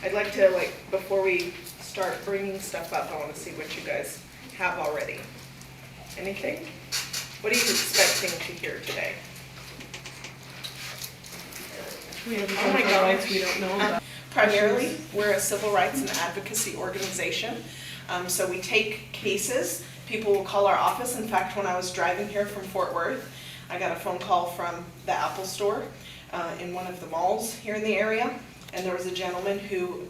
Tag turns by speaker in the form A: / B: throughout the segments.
A: I'd like to, before we start bringing stuff up, I want to see what you guys have already. Anything? What are you expecting to hear today?
B: We have
A: Oh my God.
B: rights we don't know about.
A: Primarily, we're a civil rights and advocacy organization. So we take cases. People will call our office. In fact, when I was driving here from Fort Worth, I got a phone call from the Apple store in one of the malls here in the area. And there was a gentleman who,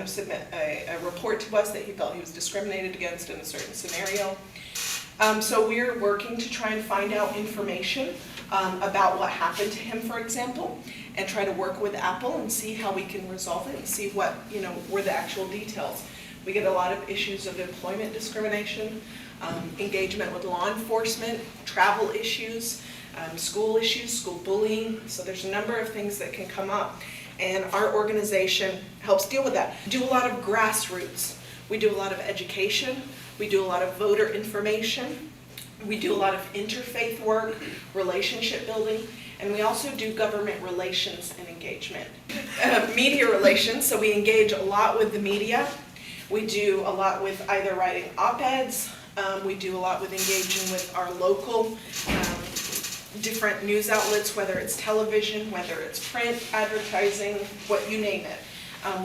A: submit a report to us that he felt he was discriminated against in a certain scenario. So we're working to try and find out information about what happened to him, for example, and try to work with Apple and see how we can resolve it and see what, were the actual details. We get a lot of issues of employment discrimination, engagement with law enforcement, travel issues, school bullying. So there's a number of things that can come up, and our organization helps deal with that. We do a lot of grassroots. We do a lot of education. We do a lot of voter information. We do a lot of interfaith work, relationship building, and we also do government relations and engagement. Media relations, so we engage a lot with the media. We do a lot with either writing op-eds. We do a lot with engaging with our local different news outlets, whether it's television, whether it's print, advertising, what you name it.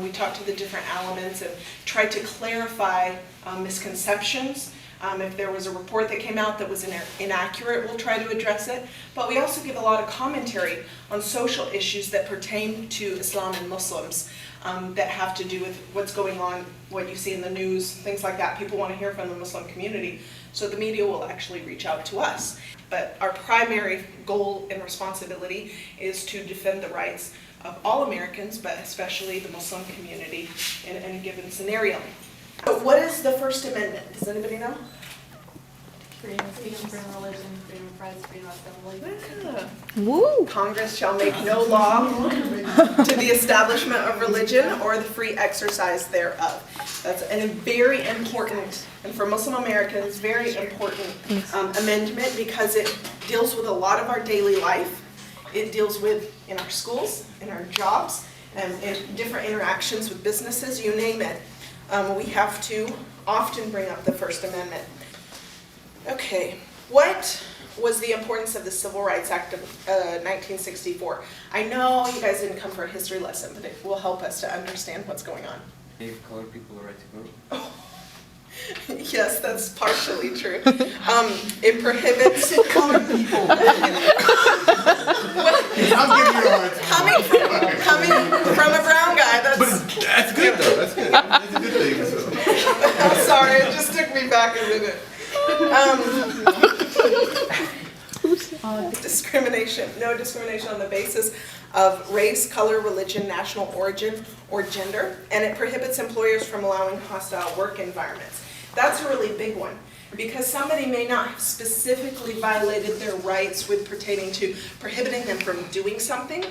A: We talk to the different elements and try to clarify misconceptions. If there was a report that came out that was inaccurate, we'll try to address it. But we also give a lot of commentary on social issues that pertain to Islam and Muslims that have to do with what's going on, what you see in the news, things like that. People want to hear from the Muslim community, so the media will actually reach out to us. But our primary goal and responsibility is to defend the rights of all Americans, but especially the Muslim community in any given scenario. So what is the First Amendment? Does anybody know?
C: Freedom of speech, freedom of religion, freedom of press, freedom of assembly.
D: Woo!
A: Congress shall make no law to the establishment of religion or the free exercise thereof. That's a very important, and for Muslim Americans, very important amendment, because it deals with a lot of our daily life. It deals with in our schools, in our jobs, and in different interactions with businesses, you name it. We have to often bring up the First Amendment. Okay, what was the importance of the Civil Rights Act of 1964? I know you guys didn't come for a history lesson, but it will help us to understand what's going on.
E: Gave colored people the right to vote?
A: Yes, that's partially true. It prohibits
F: Colored people. I'm giving you a hard time.
A: coming from a brown guy.
F: That's good though. That's good. That's a good thing. So.
A: I'm sorry, it just took me back a minute. Discrimination. No discrimination on the basis of race, color, religion, national origin, or gender. And it prohibits employers from allowing hostile work environments. That's a really big one, because somebody may not have specifically violated their rights with pertaining to prohibiting them from doing something,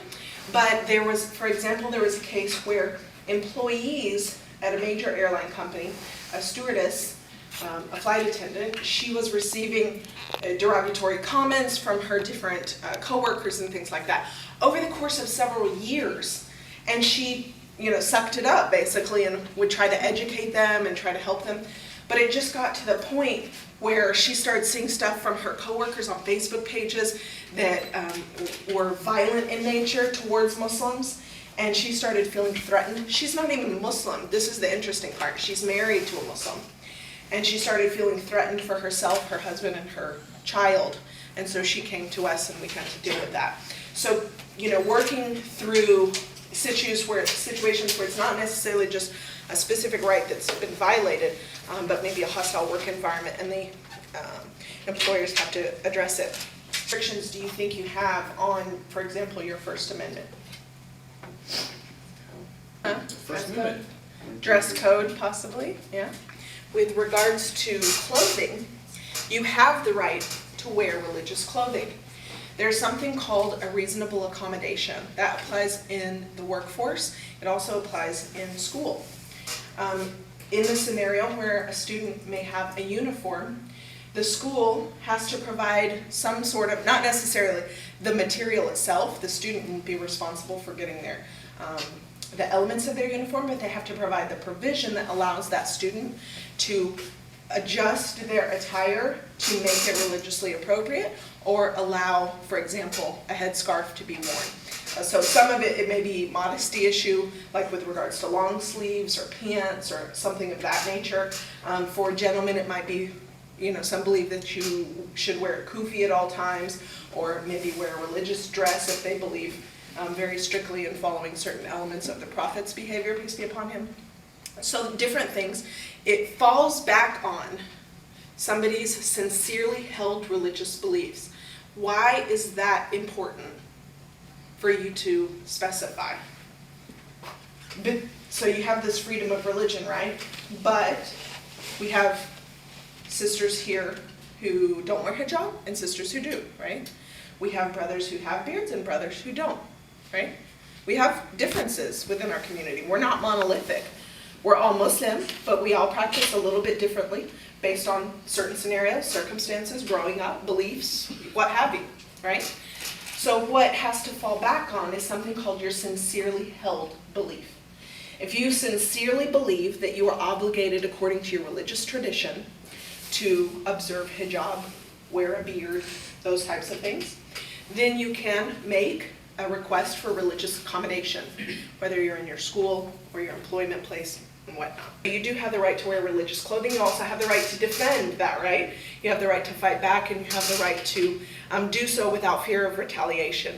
A: but there was, for example, there was a case where employees at a major airline company, a stewardess, a flight attendant, she was receiving derogatory comments from her different coworkers and things like that over the course of several years, and she, sucked it up basically and would try to educate them and try to help them. But it just got to the point where she started seeing stuff from her coworkers on Facebook pages that were violent in nature towards Muslims, and she started feeling threatened. She's not even Muslim. This is the interesting part. She's married to a Muslim. And she started feeling threatened for herself, her husband, and her child. And so she came to us, and we had to deal with that. So, working through situations where it's not necessarily just a specific right that's been violated, but maybe a hostile work environment, and the employers have to address it. Restrictions do you think you have on, for example, your First Amendment?
F: First Amendment.
A: Dress code, possibly, yeah. With regards to clothing, you have the right to wear religious clothing. There's something called a reasonable accommodation. That applies in the workforce. It also applies in school. In the scenario where a student may have a uniform, the school has to provide some sort of, not necessarily the material itself, the student won't be responsible for getting their the elements of their uniform, but they have to provide the provision that allows that student to adjust their attire to make it religiously appropriate, or allow, for example, a headscarf to be worn. So some of it may be modesty issue, like with regards to long sleeves or pants or something of that nature. For gentlemen, it might be, some believe that you should wear a kufi at all times, or maybe wear a religious dress if they believe very strictly in following certain elements of the prophet's behavior, peace be upon him. So different things. It falls back on somebody's sincerely held religious beliefs. Why is that important for you to specify? So you have this freedom of religion, right? But we have sisters here who don't wear hijab and sisters who do, right? We have brothers who have beards and brothers who don't, right? We have differences within our community. We're not monolithic. We're all Muslim, but we all practice a little bit differently based on certain scenarios, circumstances, growing up, beliefs, what have you, right? So what has to fall back on is something called your sincerely held belief. If you sincerely believe that you are obligated according to your religious tradition to observe hijab, wear a beard, those types of things, then you can make a request for religious accommodation, whether you're in your school or your employment place and whatnot. You do have the right to wear religious clothing. You also have the right to defend that right. You have the right to fight back, and you have the right to do so without fear of retaliation.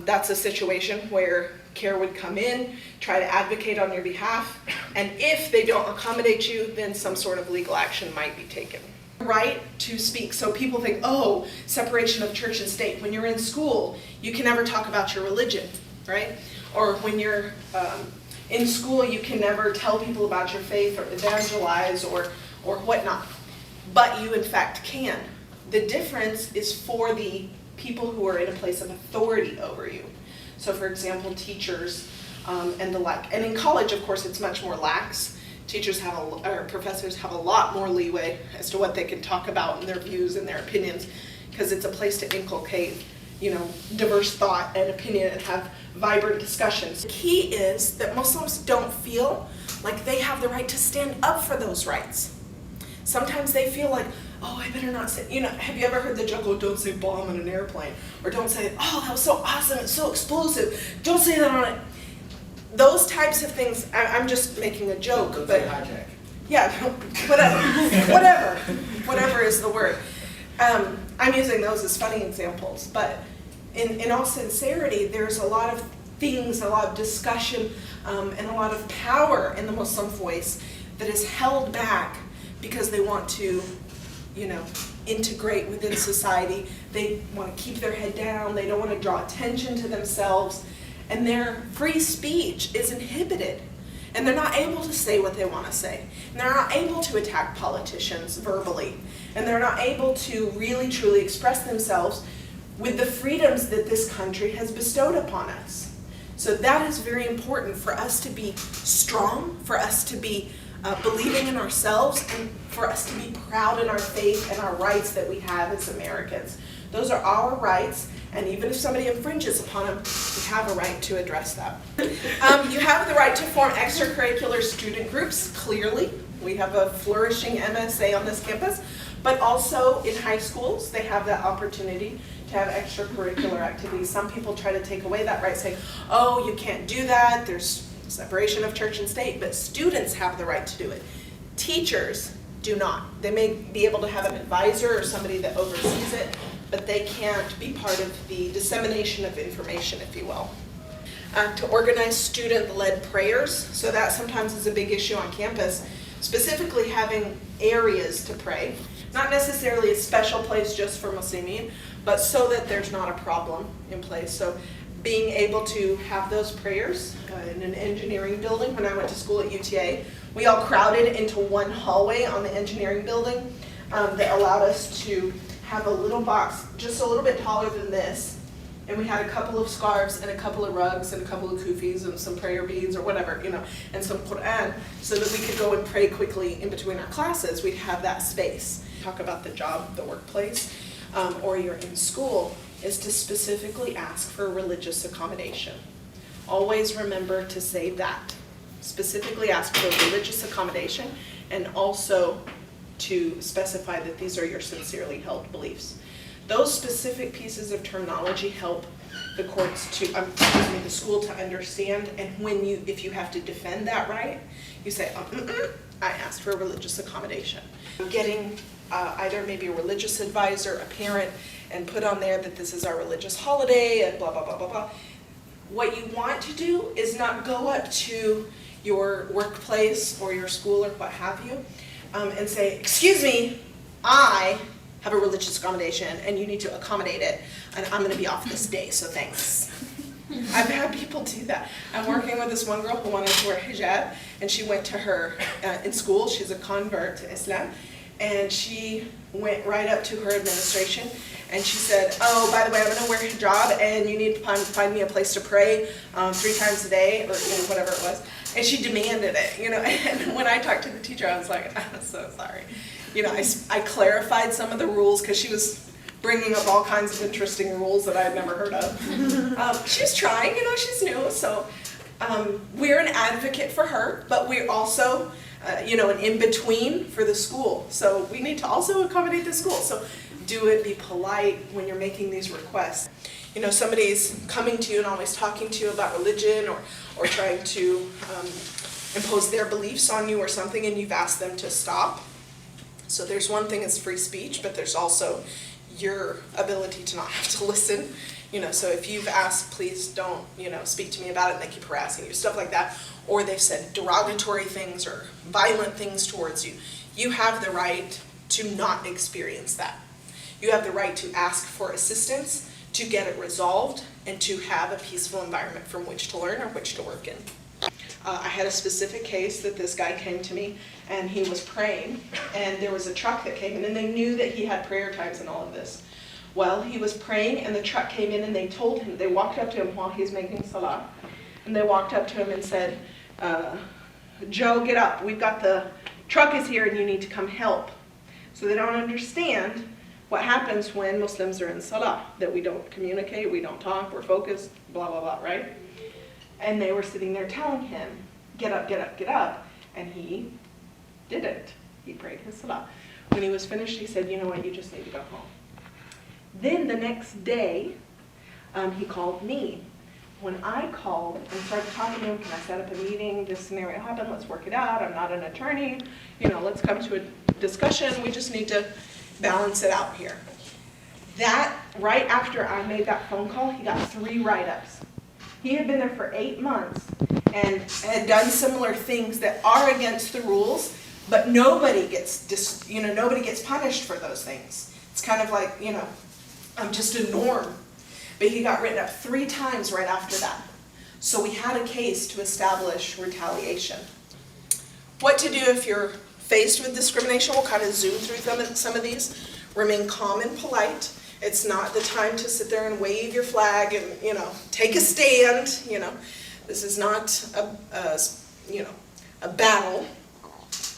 A: That's a situation where CAIR would come in, try to advocate on your behalf, and if they don't accommodate you, then some sort of legal action might be taken. Right to speak. So people think, oh, separation of church and state. When you're in school, you can never talk about your religion, right? Or when you're in school, you can never tell people about your faith or evangelize or whatnot. But you, in fact, can. The difference is for the people who are in a place of authority over you. So, for example, teachers and the like. And in college, of course, it's much more lax. Teachers have or professors have a lot more leeway as to what they can talk about and their views and their opinions, because it's a place to inculcate, diverse thought and opinion and have vibrant discussions. The key is that Muslims don't feel like they have the right to stand up for those rights. Sometimes they feel like, oh, I better not say, have you ever heard the joke, oh, don't say bomb in an airplane? Or don't say, oh, that was so awesome, it's so explosive. Don't say that on it. Those types of things, I'm just making a joke, but
E: Hijack.
A: yeah, whatever is the word. I'm using those as funny examples, but in all sincerity, there's a lot of things, a lot of discussion, and a lot of power in the Muslim voice that is held back because they want to, integrate within society. They want to keep their head down. They don't want to draw attention to themselves. And their free speech is inhibited. And they're not able to say what they want to say. And they're not able to attack politicians verbally. And they're not able to really, truly express themselves with the freedoms that this country has bestowed upon us. So that is very important for us to be strong, for us to be believing in ourselves, and for us to be proud in our faith and our rights that we have as Americans. Those are our rights, and even if somebody infringes upon them, we have a right to address that. You have the right to form extracurricular student groups, clearly. We have a flourishing MSA on this campus, but also in high schools, they have that opportunity to have extracurricular activities. Some people try to take away that right, saying, oh, you can't do that, there's separation of church and state, but students have the right to do it. Teachers do not. They may be able to have an advisor or somebody that oversees it, but they can't be part of the dissemination of information, if you will. To organize student-led prayers, so that sometimes is a big issue on campus, specifically having areas to pray, not necessarily a special place just for Muslimin, but so that there's not a problem in place. So being able to have those prayers in an engineering building. When I went to school at UTA, we all crowded into one hallway on the engineering building that allowed us to have a little box just a little bit taller than this, and we had a couple of scarves and a couple of rugs and a couple of kufis and some prayer beads or whatever, and some Quran, so that we could go and pray quickly in between our classes. We'd have that space. Talk about the job, the workplace, or you're in school, is to specifically ask for religious accommodation. always remember to say that. Specifically ask for religious accommodation, and also to specify that these are your sincerely held beliefs. Those specific pieces of terminology help the courts to, the school to understand, and if you have to defend that right, you say, I asked for religious accommodation. Getting either maybe a religious advisor, a parent, and put on there that this is our religious holiday and blah, blah, blah, blah, blah. What you want to do is not go up to your workplace or your school or what have you and say, excuse me, I have a religious accommodation and you need to accommodate it, and I'm going to be off this day, so thanks. I've had people do that. I'm working with this one girl who wanted to wear hijab, and she went to her, in school, she's a convert to Islam, and she went right up to her administration and she said, oh, by the way, I'm going to wear hijab and you need to find me a place to pray 3 times a day, or whatever it was. And she demanded it, and when I talked to the teacher, I was like, I'm so sorry. I clarified some of the rules because she was bringing up all kinds of interesting rules that I had never heard of. She's trying, she's new, so we're an advocate for her, but we're also, an in-between for the school. So we need to also accommodate the school. So do it, be polite when you're making these requests. Somebody's coming to you and always talking to you about religion or trying to impose their beliefs on you or something, and you've asked them to stop. So there's one thing is free speech, but there's also your ability to not have to listen. So if you've asked, please don't, speak to me about it, and they keep harassing you, stuff like that, or they've said derogatory things or violent things towards you, you have the right to not experience that. You have the right to ask for assistance, to get it resolved, and to have a peaceful environment from which to learn or which to work in. I had a specific case that this guy came to me and he was praying, and there was a truck that came in, and they knew that he had prayer times and all of this. Well, he was praying and the truck came in, and they walked up to him while he was making salah, and they walked up to him and said, Joe, get up, the truck is here and you need to come help. So they don't understand what happens when Muslims are in salah, that we don't communicate, we don't talk, we're focused, blah, blah, blah, right? And they were sitting there telling him, get up, get up, get up. And he didn't. He prayed his salah. When he was finished, he said, you know what, you just need to go home. Then the next day, he called me. When I called and started talking to him, can I set up a meeting? This scenario happened, let's work it out. I'm not an attorney. Let's come to a discussion. We just need to balance it out here. That, right after I made that phone call, he got 3 write-ups. He had been there for 8 months and had done similar things that are against the rules, but nobody gets punished for those things. It's kind of like, just a norm. But he got written up 3 times right after that. So we had a case to establish retaliation. What to do if you're faced with discrimination? We'll kind of zoom through some of these. Remain calm and polite. It's not the time to sit there and wave your flag and, take a stand. This is not a battle.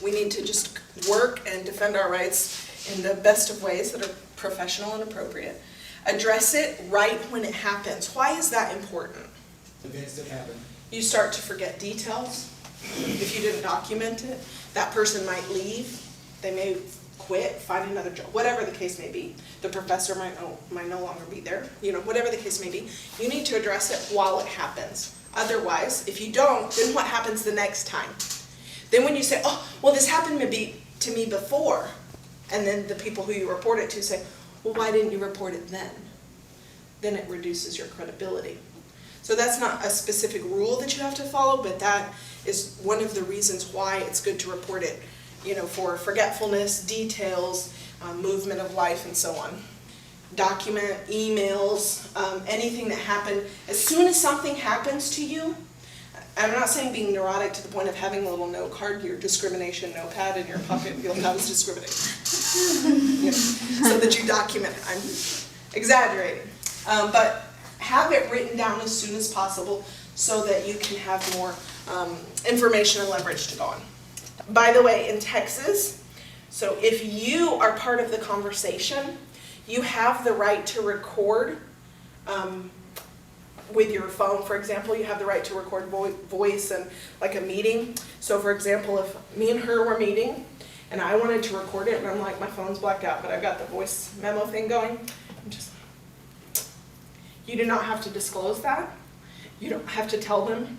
A: We need to just work and defend our rights in the best of ways that are professional and appropriate. Address it right when it happens. Why is that important?
D: Events that happen.
A: You start to forget details. If you didn't document it, that person might leave. They may quit, find another job, whatever the case may be. The professor might no longer be there. Whatever the case may be, you need to address it while it happens. Otherwise, if you don't, then what happens the next time? Then when you say, oh, well, this happened to me before, and then the people who you report it to say, well, why didn't you report it then? Then it reduces your credibility. So that's not a specific rule that you have to follow, but that is one of the reasons why it's good to report it, for forgetfulness, details, movement of life, and so on. Document, emails, anything that happened. As soon as something happens to you, I'm not saying being neurotic to the point of having a little note card, your discrimination notepad in your pocket, you'll know it's discriminating. So that you document it. I'm exaggerating. But have it written down as soon as possible so that you can have more information and leverage to go on. By the way, in Texas, so if you are part of the conversation, you have the right to record with your phone, for example, you have the right to record voice and like a meeting. So for example, if me and her were meeting and I wanted to record it and I'm like, my phone's blacked out, but I've got the voice memo thing going, I'm just, you do not have to disclose that. You don't have to tell them,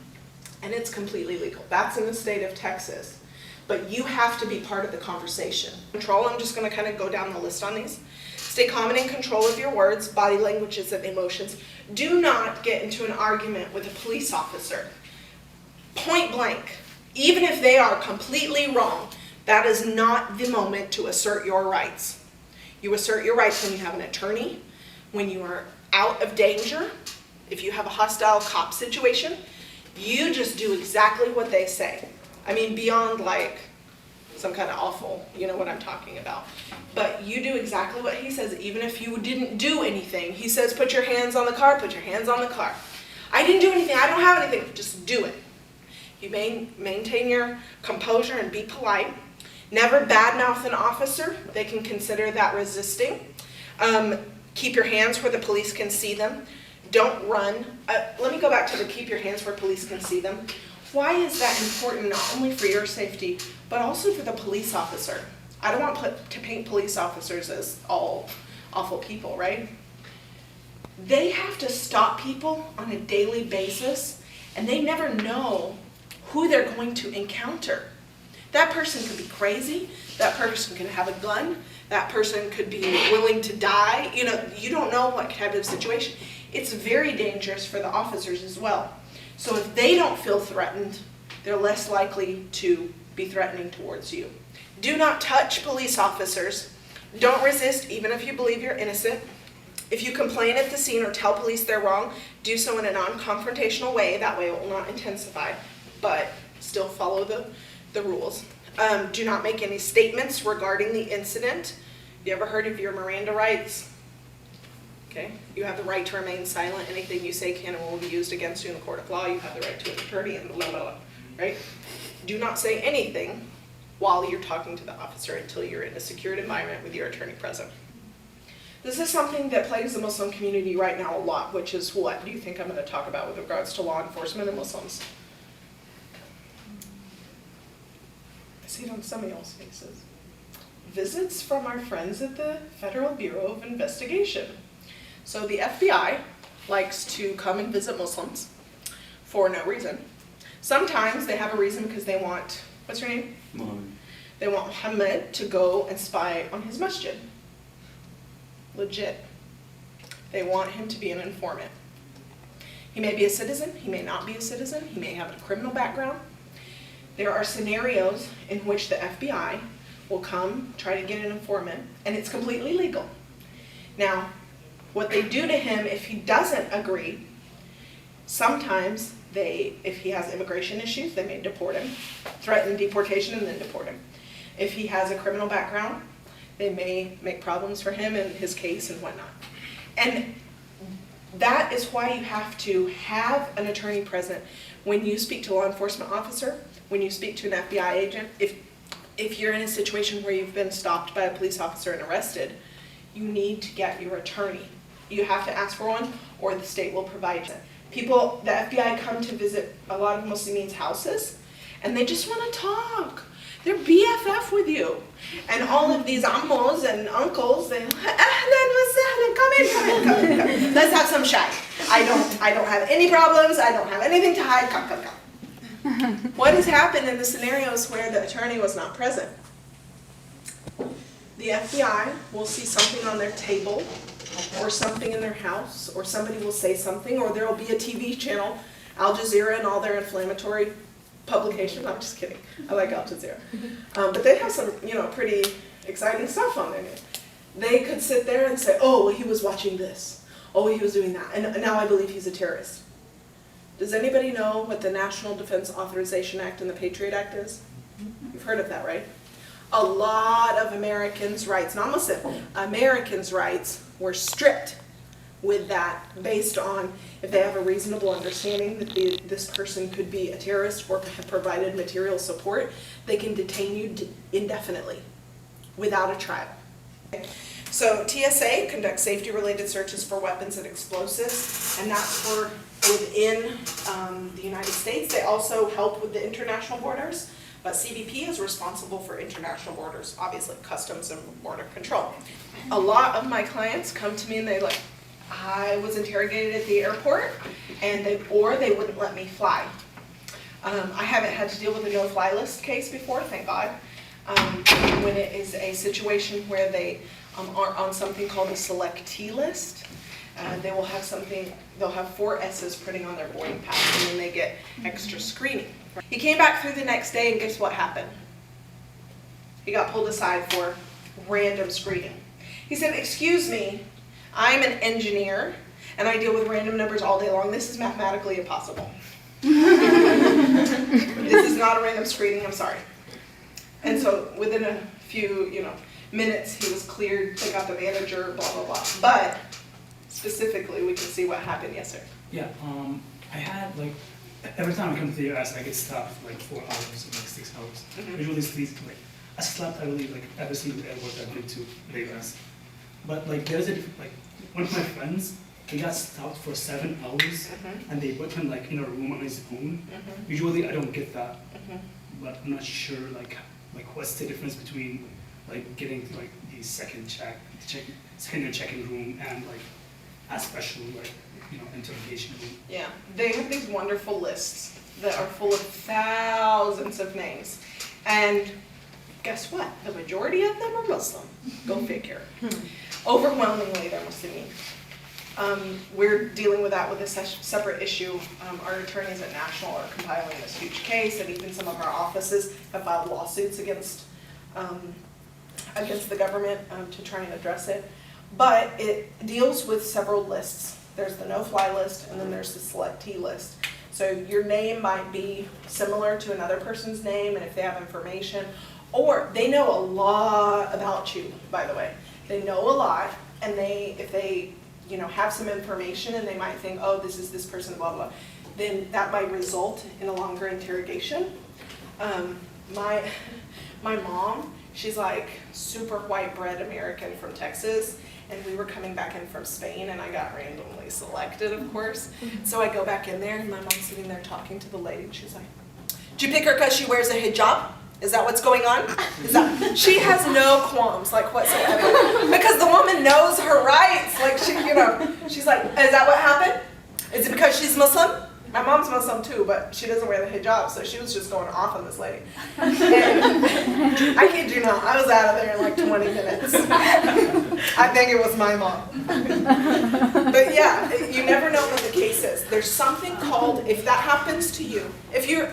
A: and it's completely legal. That's in the state of Texas. But you have to be part of the conversation. Control, I'm just gonna kind of go down the list on these. Stay calm and in control of your words, body languages, and emotions. Do not get into an argument with a police officer. Point blank. Even if they are completely wrong, that is not the moment to assert your rights. You assert your rights when you have an attorney, when you are out of danger, if you have a hostile cop situation, you just do exactly what they say. I mean, beyond like some kind of awful, you know what I'm talking about. But you do exactly what he says, even if you didn't do anything. He says, put your hands on the car, put your hands on the car. I didn't do anything, I don't have anything, just do it. You maintain your composure and be polite. Never badmouth an officer, they can consider that resisting. Keep your hands where the police can see them. Don't run. Let me go back to the keep your hands where police can see them. Why is that important, not only for your safety, but also for the police officer? I don't want to paint police officers as all awful people, right? They have to stop people on a daily basis, and they never know who they're going to encounter. That person could be crazy, that person could have a gun, that person could be willing to die. You know, you don't know what type of situation. It's very dangerous for the officers as well. So if they don't feel threatened, they're less likely to be threatening towards you. Do not touch police officers. Don't resist, even if you believe you're innocent. If you complain at the scene or tell police they're wrong, do so in a non-confrontational way. That way it will not intensify, but still follow the rules. Do not make any statements regarding the incident. You ever heard of your Miranda rights? Okay. You have the right to remain silent. Anything you say can and will be used against you in the court of law. You have the right to an attorney and blah, blah, blah, right? Do not say anything while you're talking to the officer until you're in a secured environment with your attorney present. This is something that plagues the Muslim community right now a lot, which is what do you think I'm going to talk about with regards to law enforcement and Muslims? I see it on some of y'all's faces. Visits from our friends at the Federal Bureau of Investigation. So the FBI likes to come and visit Muslims for no reason. Sometimes they have a reason because they want, what's your name?
E: Muhammad.
A: They want Muhammad to go and spy on his masjid. Legit. They want him to be an informant. He may be a citizen, he may not be a citizen, he may have a criminal background. There are scenarios in which the FBI will come, try to get an informant, and it's completely legal. Now, what they do to him if he doesn't agree, sometimes if he has immigration issues, they may deport him, threaten deportation and then deport him. If he has a criminal background, they may make problems for him and his case and whatnot. And that is why you have to have an attorney present when you speak to a law enforcement officer, when you speak to an FBI agent. If you're in a situation where you've been stopped by a police officer and arrested, you need to get your attorney. You have to ask for one, or the state will provide it. The FBI come to visit a lot of Muslims' houses, and they just want to talk. They're BFF with you. And all of these ammos and uncles, they, ahlan wa sahlan, come in. Let's have some chai. I don't have any problems, I don't have anything to hide, come. What has happened in the scenarios where the attorney was not present? The FBI will see something on their table, or something in their house, or somebody will say something, or there will be a TV channel, Al Jazeera and all their inflammatory publications. I'm just kidding. I like Al Jazeera. But they have some, pretty exciting stuff on there. They could sit there and say, oh, well, he was watching this. Oh, he was doing that. And now I believe he's a terrorist. Does anybody know what the National Defense Authorization Act and the Patriot Act is? You've heard of that, right? A lot of Americans' rights, not Muslim, Americans' rights were stripped with that based on if they have a reasonable understanding that this person could be a terrorist or have provided material support, they can detain you indefinitely without a trial. Okay. So TSA conducts safety-related searches for weapons and explosives, and that's for within the United States. They also help with the international borders, but CBP is responsible for international borders, obviously, Customs and Border Control. A lot of my clients come to me and they're like, I was interrogated at the airport, and they wouldn't let me fly. I haven't had to deal with a no-fly list case before, thank God. When it is a situation where they are on something called a selectee list, they will have something, they'll have 4 S's printing on their boarding pass, and then they get extra screening. He came back through the next day, and guess what happened? He got pulled aside for random screening. He said, excuse me, I'm an engineer, and I deal with random numbers all day long. This is mathematically impossible. This is not a random screening, I'm sorry. And so within a few, minutes, he was cleared, they got the manager, blah, blah, blah. But specifically, we can see what happened. Yes, sir.
D: Yeah, I had every time I come to the US, I get stopped for 4 hours or 6 hours.
A: Mhm.
D: Usually sleep, I slept, I believe, every single airport I've been to the US. But there's one of my friends, he got stopped for 7 hours, and they put him in a room on his own. Usually I don't get that, but I'm not sure what's the difference between getting to the secondary checking room and a special interrogation room.
A: Yeah, they have these wonderful lists that are full of thousands of names. And guess what? The majority of them are Muslim. Go figure. Overwhelmingly, they're Muslim. We're dealing with that with a separate issue. Our attorneys at National are compiling this huge case, and even some of our offices have filed lawsuits against the government to try and address it. But it deals with several lists. There's the no-fly list, and then there's the selectee list. So your name might be similar to another person's name, and if they have information, or they know a lot about you, by the way. They know a lot, and if they have some information, and they might think, oh, this is this person, blah, blah, then that might result in a longer interrogation. My mom, she's super white bread American from Texas, and we were coming back in from Spain, and I got randomly selected, of course. So I go back in there, and my mom's sitting there talking to the lady, and she's like, did you pick her because she wears a hijab? Is that what's going on? She has no qualms, whatsoever, because the woman knows her rights. She's like, is that what happened? Is it because she's Muslim? My mom's Muslim too, but she doesn't wear the hijab, so she was just going off on this lady. And I kid you not, I was out of there in 20 minutes. I think it was my mom. But yeah, you never know what the case is. There's something called, if that happens to you, if you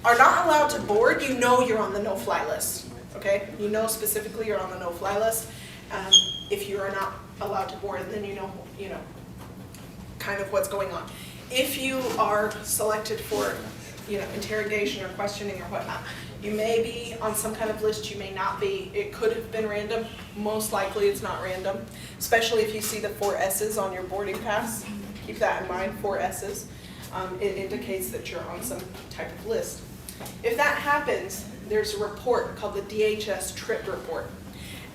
A: are not allowed to board, you're on the no-fly list, okay? You know specifically you're on the no-fly list. If you are not allowed to board, then you know kind of what's going on. If you are selected for, interrogation or questioning or whatnot, you may be on some kind of list, you may not be. It could have been random. Most likely it's not random, especially if you see the 4 S's on your boarding pass. Keep that in mind, 4 S's. It indicates that you're on some type of list. If that happens, there's a report called the DHS trip report.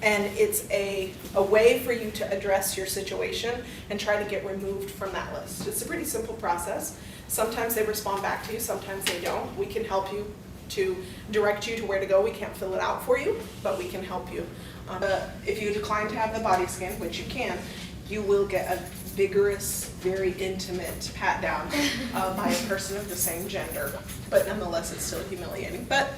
A: And it's a way for you to address your situation and try to get removed from that list. It's a pretty simple process. Sometimes they respond back to you, sometimes they don't. We can help you to direct you to where to go. We can't fill it out for you, but we can help you. If you decline to have the body scan, which you can, you will get a vigorous, very intimate pat down by a person of the same gender. But nonetheless, it's still humiliating. But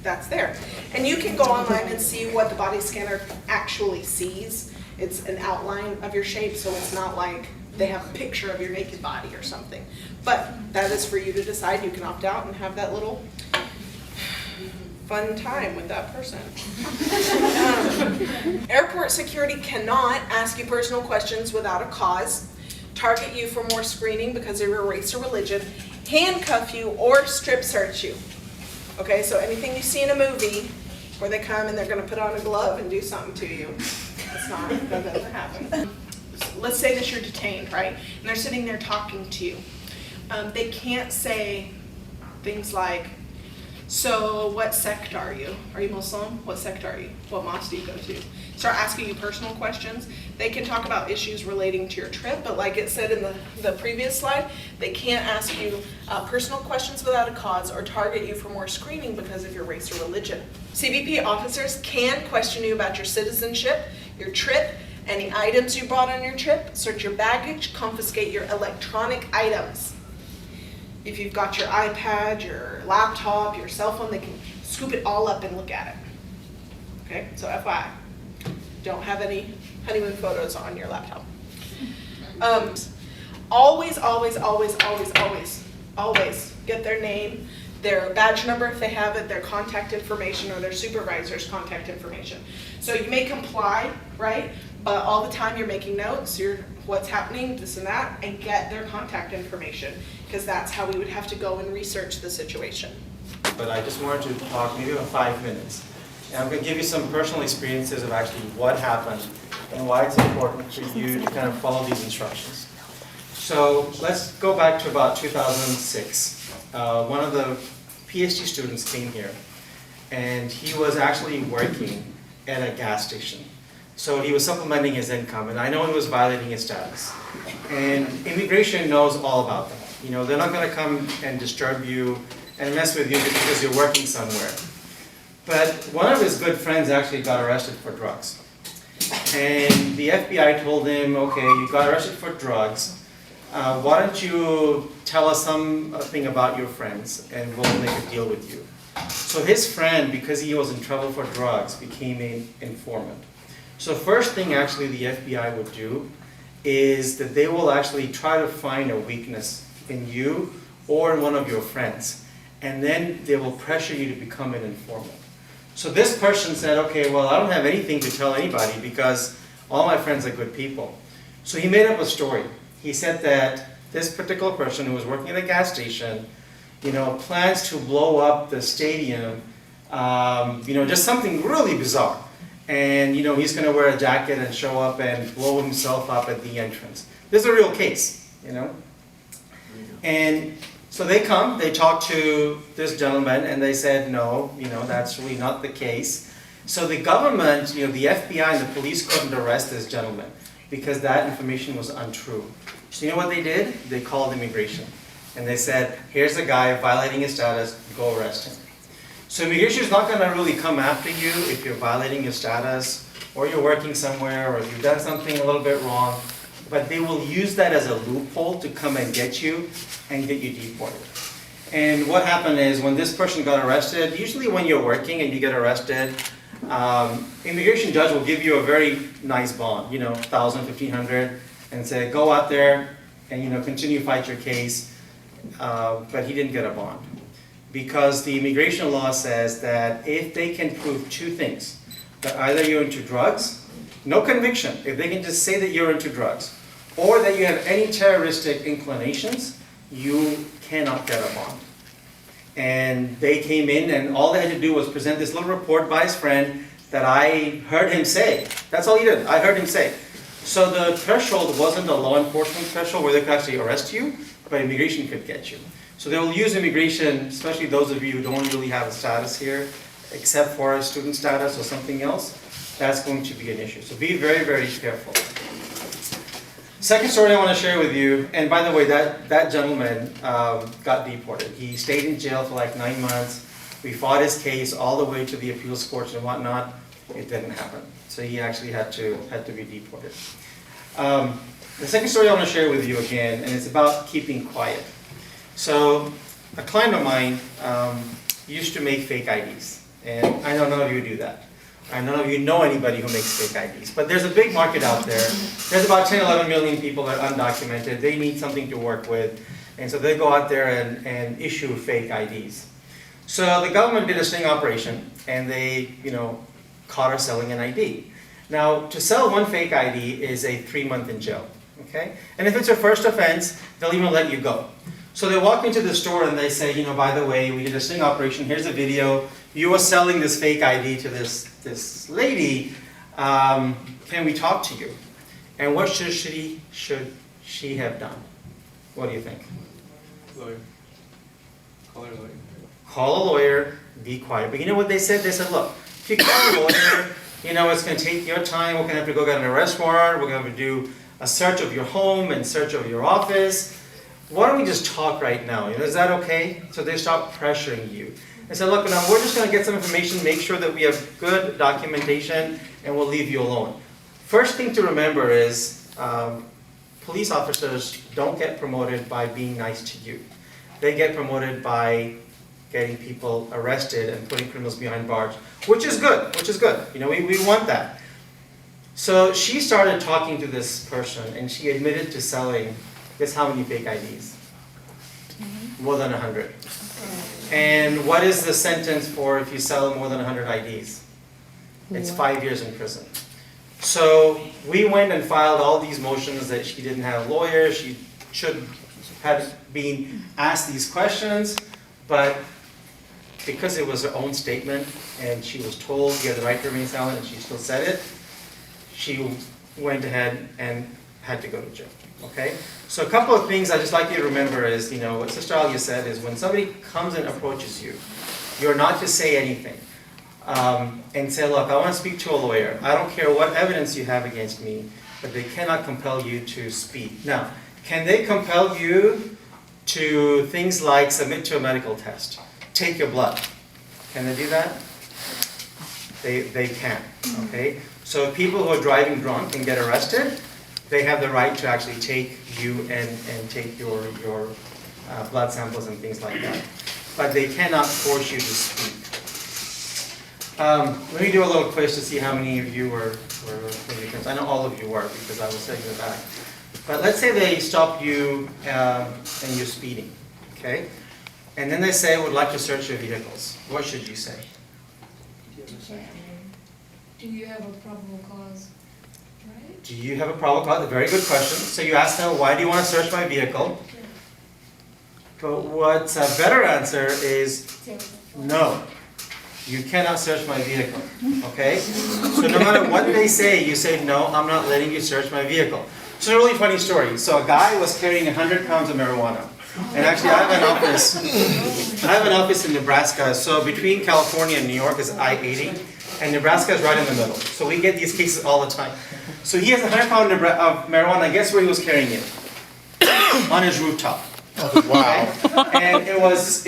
A: that's there. And you can go online and see what the body scanner actually sees. It's an outline of your shape, so it's not like they have a picture of your naked body or something. But that is for you to decide. You can opt out and have that little fun time with that person. Airport security cannot ask you personal questions without a cause, target you for more screening because of your race or religion, handcuff you, or strip search you. Okay, so anything you see in a movie where they come and they're going to put on a glove and do something to you, that doesn't happen. Let's say that you're detained, right? And they're sitting there talking to you. They can't say things like, So what sect are you? Are you Muslim? What sect are you? What mosque do you go to? Start asking you personal questions. They can talk about issues relating to your trip, but like it said in the previous slide, they can't ask you personal questions without a cause or target you for more screening because of your race or religion. CBP officers can question you about your citizenship, your trip, any items you brought on your trip, search your baggage, confiscate your electronic items. If you've got your iPad, your laptop, your cell phone, they can scoop it all up and look at it. Okay, so FYI, don't have any honeymoon photos on your laptop. Always, always, always, always, always, always get their name, their badge number if they have it, their contact information, or their supervisor's contact information. So you may comply, right? But all the time you're making notes, you're what's happening, this and that, and get their contact information, because that's how we would have to go and research the situation.
G: But I just wanted to talk maybe about 5 minutes. And I'm going to give you some personal experiences of actually what happened and why it's important for you to kind of follow these instructions. So let's go back to about 2006. One of the PhD students came here, and he was actually working at a gas station. So he was supplementing his income, and I know he was violating his status. And immigration knows all about that. You know, they're not going to come and disturb you and mess with you because you're working somewhere. But one of his good friends actually got arrested for drugs. And the FBI told him, okay, you got arrested for drugs. Why don't you tell us something about your friends and we'll make a deal with you. So his friend, because he was in trouble for drugs, became an informant. So first thing actually the FBI would do is that they will actually try to find a weakness in you or in one of your friends. And then they will pressure you to become an informant. So this person said, okay, well, I don't have anything to tell anybody because all my friends are good people. So he made up a story. He said that this particular person who was working at a gas station, you know, plans to blow up the stadium, you know, just something really bizarre. And, you know, he's going to wear a jacket and show up and blow himself up at the entrance. This is a real case, you know. And so they come, they talk to this gentleman, and they said, no, you know, that's really not the case. So the government, you know, the FBI and the police couldn't arrest this gentleman because that information was untrue. So you know what they did? They called immigration. And they said, here's a guy violating his status, go arrest him. So immigration is not going to really come after you if you're violating your status, or you're working somewhere, or you've done something a little bit wrong. But they will use that as a loophole to come and get you deported. And what happened is when this person got arrested, usually when you're working and you get arrested, immigration judge will give you a very nice bond, you know, $1,000, $1,500, and say, go out there and, you know, continue to fight your case. But he didn't get a bond. Because the immigration law says that if they can prove 2 things, that either you're into drugs, no conviction, if they can just say that you're into drugs, or that you have any terroristic inclinations, you cannot get a bond. And they came in and all they had to do was present this little report by his friend that I heard him say. That's all he did, I heard him say. So the threshold wasn't a law enforcement threshold where they could actually arrest you, but immigration could get you. So they will use immigration, especially those of you who don't really have a status here, except for a student status or something else, that's going to be an issue. So be very, very careful. Second story I want to share with you, and by the way, that gentleman got deported. He stayed in jail for like 9 months. We fought his case all the way to the appeals courts and whatnot. It didn't happen. So he actually had to be deported. The second story I want to share with you again, and it's about keeping quiet. So a client of mine used to make fake IDs, and I know none of you do that. I none of you know anybody who makes fake IDs, but there's a big market out there. There's about 10, 11 million people that are undocumented. They need something to work with, and so they go out there and issue fake IDs. So the government did a sting operation, and they, you know, caught her selling an ID. Now, to sell one fake ID is a 3-month in jail, okay? And if it's your first offense, they'll even let you go. So they walk into the store and they say, you know, by the way, we did a sting operation, here's a video. You were selling this fake ID to this lady. Can we talk to you? And what should she have done? What do you think?
E: Lawyer. Call her lawyer.
G: call a lawyer, be quiet. But you know what they said? They said, look, if you call a lawyer, you know, it's gonna take your time, we're gonna have to go get an arrest warrant, we're gonna have to do a search of your home and search of your office. Why don't we just talk right now? You know, is that okay? So they stopped pressuring you. They said, look, now we're just gonna get some information, make sure that we have good documentation, and we'll leave you alone. First thing to remember is, police officers don't get promoted by being nice to you. They get promoted by getting people arrested and putting criminals behind bars, which is good, You know, we want that. So she started talking to this person and she admitted to selling, guess how many fake IDs? More than 100. And what is the sentence for if you sell more than 100 IDs? It's 5 years in prison. So we went and filed all these motions that she didn't have a lawyer, she should have been asked these questions, but because it was her own statement and she was told you have the right to remain silent and she still said it, she went ahead and had to go to jail, okay? So a couple of things I'd just like you to remember is, you know, what Sister Alia said is when somebody comes and approaches you, you're not to say anything. And say, look, I want to speak to a lawyer. I don't care what evidence you have against me, but they cannot compel you to speak. Now, can they compel you to things like submit to a medical test, take your blood? Can they do that? They can, okay? So people who are driving drunk and get arrested, they have the right to actually take you and take your blood samples and things like that. But they cannot force you to speak. Let me do a little quiz to see how many of you were victims. I know all of you were because I was sitting in the back. But let's say they stop you and you're speeding, okay? And then they say, would like to search your vehicles. What should you say?
H: Do you have a probable cause? Right?
G: Do you have a probable cause? A very good question. So you ask them, why do you want to search my vehicle? But what's a better answer is no. You cannot search my vehicle, okay? So no matter what they say, you say, no, I'm not letting you search my vehicle. It's a really funny story. So a guy was carrying 100 pounds of marijuana. And actually I have an office in Nebraska. So between California and New York is I-80, and Nebraska is right in the middle. So we get these cases all the time. So he has 100 pounds of marijuana. Guess where he was carrying it? On his rooftop.
F: Wow.
G: And it was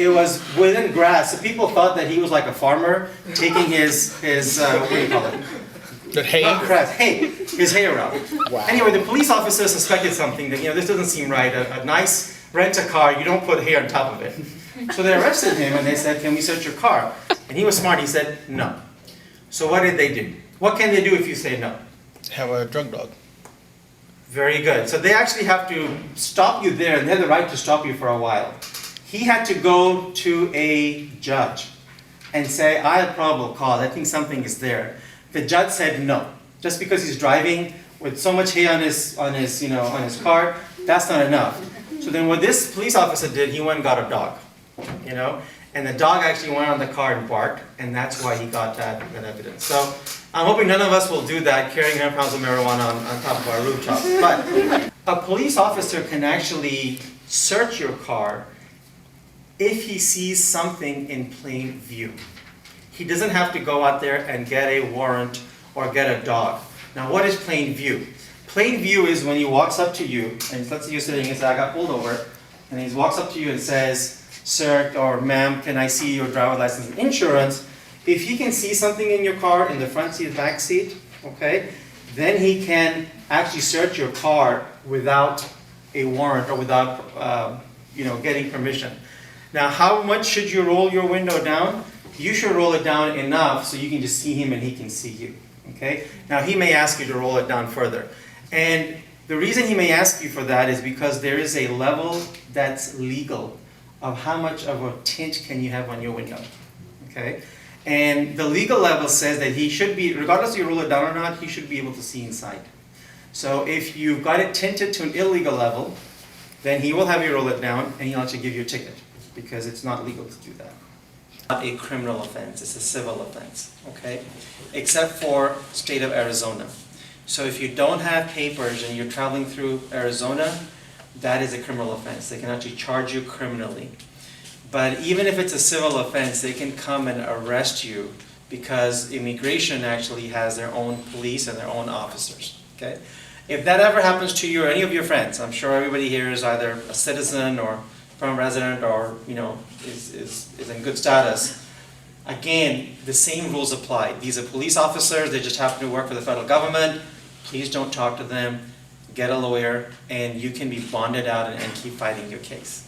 G: within grass. So people thought that he was like a farmer taking his what do you call it?
F: The hay?
G: Not grass, hay, his hay around.
F: Wow.
G: Anyway, the police officer suspected something that, you know, this doesn't seem right. A nice rent-a-car, you don't put hay on top of it. So they arrested him and they said, can we search your car? And he was smart, he said, no. So what did they do? What can they do if you say no?
F: Have a drug dog.
G: Very good. So they actually have to stop you there, and they have the right to stop you for a while. He had to go to a judge and say, I have probable cause, I think something is there. The judge said no. Just because he's driving with so much hay on his car, that's not enough. So then what this police officer did, he went and got a dog, you know? And the dog actually went on the car and barked, and that's why he got that evidence. So I'm hoping none of us will do that, carrying 100 pounds of marijuana on top of our rooftop. But a police officer can actually search your car if he sees something in plain view. He doesn't have to go out there and get a warrant or get a dog. Now what is plain view? Plain view is when he walks up to you, and let's say you're sitting and say, I got pulled over, and he walks up to you and says, sir or ma'am, can I see your driver's license and insurance? If he can see something in your car, in the front seat, back seat, okay, then he can actually search your car without a warrant or without getting permission. Now, how much should you roll your window down? You should roll it down enough so you can just see him and he can see you, okay? Now, he may ask you to roll it down further. And the reason he may ask you for that is because there is a level that's legal of how much of a tint can you have on your window, okay? And the legal level says that he should be, regardless if you roll it down or not, he should be able to see inside. So if you've got it tinted to an illegal level, then he will have you roll it down and he'll actually give you a ticket because it's not legal to do that. Not a criminal offense, it's a civil offense, okay? Except for state of Arizona. So if you don't have papers and you're traveling through Arizona, that is a criminal offense. They can actually charge you criminally. But even if it's a civil offense, they can come and arrest you because immigration actually has their own police and their own officers, okay? If that ever happens to you or any of your friends, I'm sure everybody here is either a citizen or permanent resident or, you know, is in good status. Again, the same rules apply. These are police officers, they just happen to work for the federal government. Please don't talk to them, get a lawyer, and you can be bonded out and keep fighting your case.